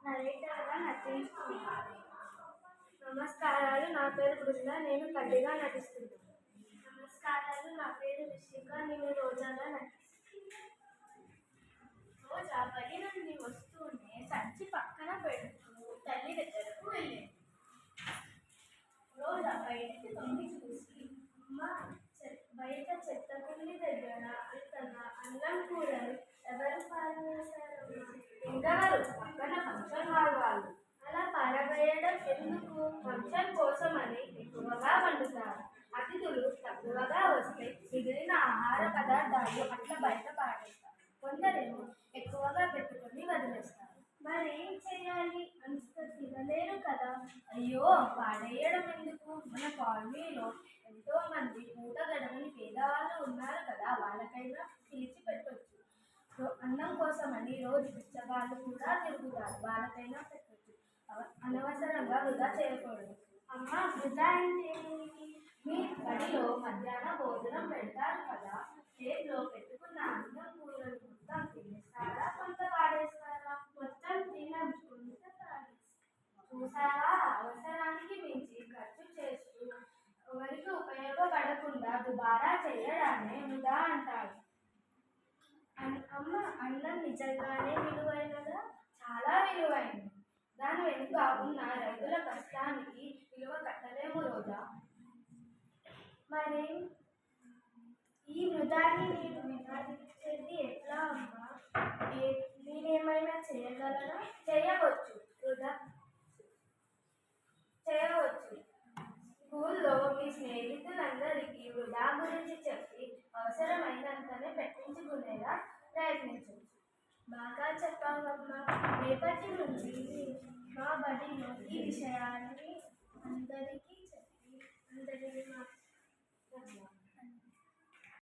నరేటర్గా నటిస్తున్నాను. నమస్కారాలు, నా పేరు బృంద, నేను కడ్డిగా నటిస్తున్నాను. నమస్కారాలు, నా పేరు రిషిక, నేను రోజాగా నటిస్తున్నాను. రోజా బడి నుండి వస్తూనే సంచి పక్కన పెడుతూ తల్లి దగ్గరకు వెళ్ళింది. రోజా బయటికి తొంగి చూసి, అమ్మ, బయట చెత్త కుండి దగ్గర అంతన అన్నం కూరలు ఎవరు పారవేశారమ్మా? ఇంకెవరు? పక్కన ఫంక్షన్ హాల్ వాళ్ళు. అలా పారవేయడం ఎందుకు? ఫంక్షన్ కోసమని ఎక్కువగా వండుతారు. అతిథులు తక్కువగా వస్తే మిగిలిన ఆహార పదార్థాలు అట్లా బయట పాడేస్తారు. కొందరేమో ఎక్కువగా పెట్టుకొని వదిలేస్తారు. మరి ఏం చేయాలి? అంత తినలేరు కదా. అయ్యో, పాడేయడం ఎందుకు? మన కాలనీలో ఎంతో మంది పూట గడవని పేదవాళ్ళు ఉన్నారు కదా, వాళ్ళకైనా పిలిచి పెట్టొచ్చు. అన్నం కోసమని రోజు పిచ్చగాళ్ళు కూడా తిరుగుతారు, వాళ్ళకైనా పెట్టొచ్చు. అనవసరంగా వృధా చేయకూడదు. అమ్మ, వృధా అంటే మీ బడిలో మధ్యాహ్న భోజనం పెడతారు కదా, చేతిలో పెట్టుకున్న అన్నం కూరలు మొత్తం తినేస్తారా, కొంత పాడేస్తారా? మొత్తం తినకుంటే చూసారా, అవసరానికి మించి ఖర్చు చేస్తూ ఎవరికి ఉపయోగపడకుండా దుబారా చేయడాన్ని వృధా అంటారు. అమ్మ, అన్నం నిజంగానే విలువైనదా? చాలా విలువైనది. దాని వెనుక ఉన్న రైతుల కష్టానికి విలువ కట్టలేము రోజా. మరి ఈ వృధాన్ని నేను వినాదించేది ఎట్లా అమ్మా? నేనేమైనా చేయగలనా? చేయవచ్చు. వృధా చేయవచ్చు. స్కూల్లో మీ స్నేహితులందరికీ వృధా గురించి చెప్పి అవసరమైనంతనే పెట్టించుకునేలా ప్రయత్నించవచ్చు. బాగా చెప్పావమ్మా. రేపటి నుంచి మా బడిలో ఈ విషయాన్ని అందరికీ